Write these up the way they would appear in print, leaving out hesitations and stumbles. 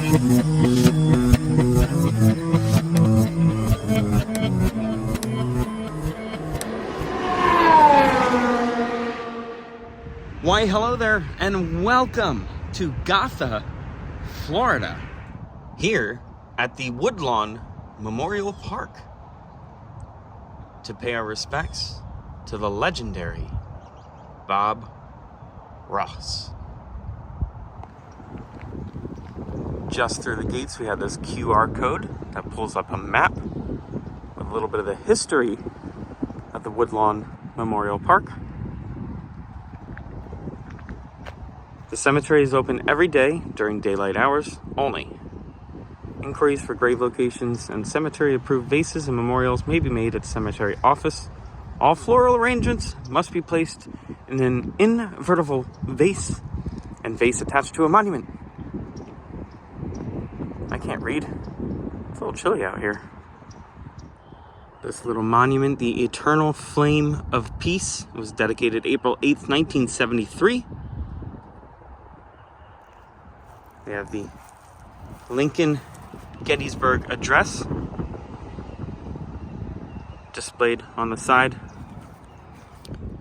Why, hello there, and welcome to Gotha, Florida, here at the Woodlawn Memorial Park, to pay our respects to the legendary Bob Ross. Just through the gates, we have this QR code that pulls up a map with a little bit of the history of the Woodlawn Memorial Park. The cemetery is open every day during daylight hours only. Inquiries for grave locations and cemetery-approved vases and memorials may be made at the cemetery office. All floral arrangements must be placed in an invertible vase and vase attached to a monument. I can't read. It's a little chilly out here. This little monument, the Eternal Flame of Peace, was dedicated April 8th, 1973. We have the Lincoln Gettysburg Address displayed on the side.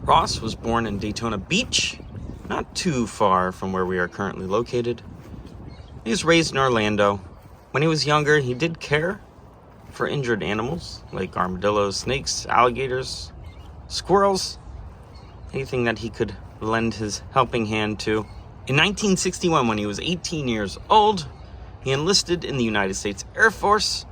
Ross was born in Daytona Beach, not too far from where we are currently located. He was raised in Orlando. When he was younger, he did care for injured animals like armadillos, snakes, alligators, squirrels, anything that he could lend his helping hand to. In 1961, when he was 18 years old, he enlisted in the United States Air Force.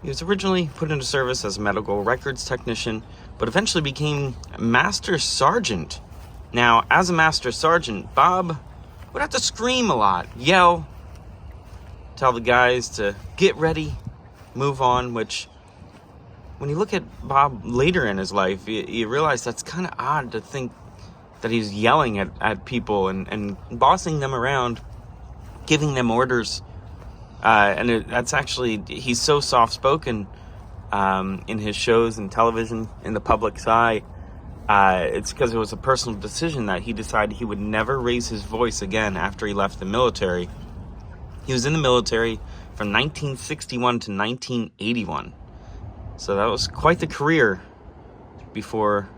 He was originally put into service as a medical records technician, but eventually became Master Sergeant. Now, as a Master Sergeant, Bob would have to scream a lot, yell, tell the guys to get ready, move on, which, when you look at Bob later in his life, you realize that's kind of odd to think that he's yelling at people and bossing them around, giving them orders. That's actually, he's so soft-spoken in his shows and television, in the public's eye. It's because it was a personal decision that he decided he would never raise his voice again after he left the military. He was in the military from 1961 to 1981. So that was quite the career before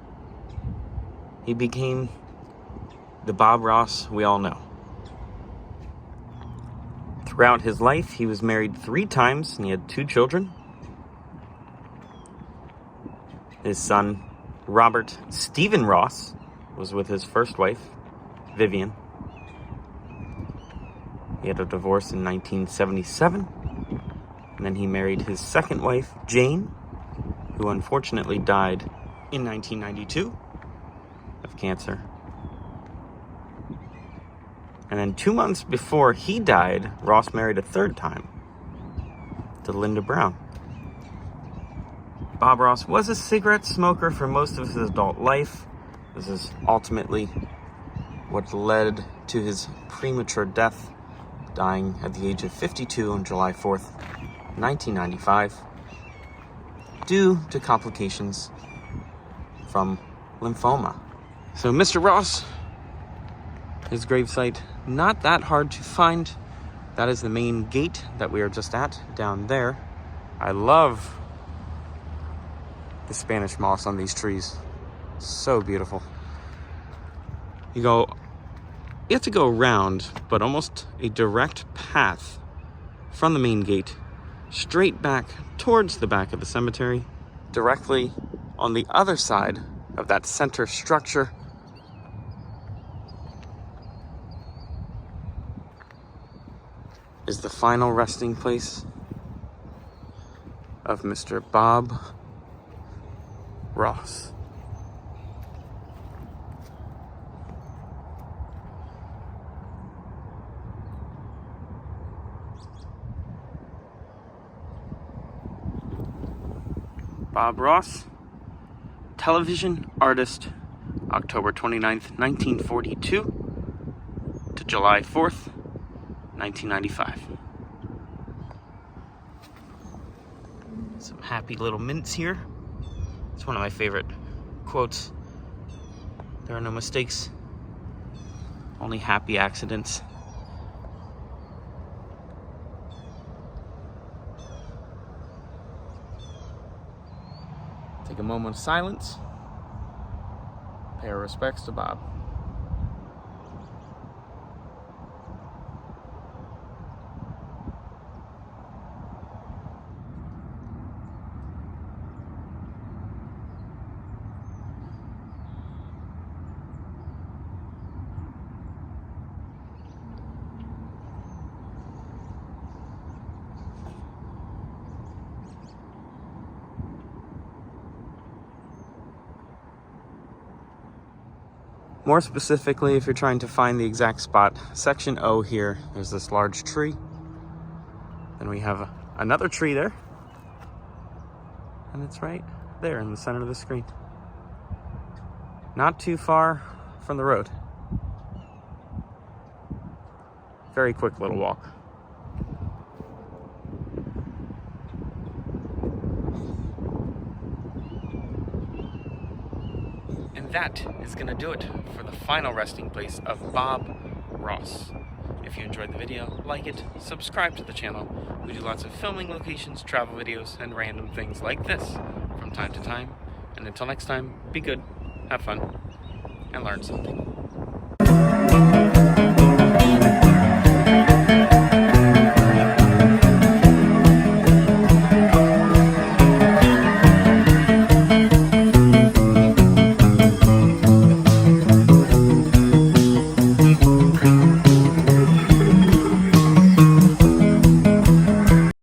he became the Bob Ross we all know. Throughout his life, he was married 3 times and he had 2 children. His son, Robert Stephen Ross, was with his first wife, Vivian. He had a divorce in 1977, and then he married his second wife, Jane, who unfortunately died in 1992 of cancer. And then 2 months before he died, Ross married a 3rd time to Linda Brown. Bob Ross was a cigarette smoker for most of his adult life. This is ultimately what led to his premature death, dying at the age of 52 on July 4th, 1995, due to complications from lymphoma. So Mr. Ross, his gravesite, not that hard to find. That is the main gate that we are just at, down there. I love the Spanish moss on these trees. So beautiful. You have to go around, but almost a direct path from the main gate, straight back towards the back of the cemetery. Directly on the other side of that center structure is the final resting place of Mr. Bob Ross. Bob Ross, television artist, October 29th, 1942 to July 4th, 1995. Some happy little mints here. It's one of my favorite quotes. There are no mistakes, only happy accidents. take a moment of silence, pay our respects to Bob. More specifically, if you're trying to find the exact spot, section O here, there's this large tree. Then we have another tree there. And it's right there in the center of the screen. Not too far from the road. Very quick little walk. And that is going to do it for the final resting place of Bob Ross. If you enjoyed the video, like it, subscribe to the channel. We do lots of filming locations, travel videos, and random things like this from time to time. And until next time, be good, have fun, and learn something.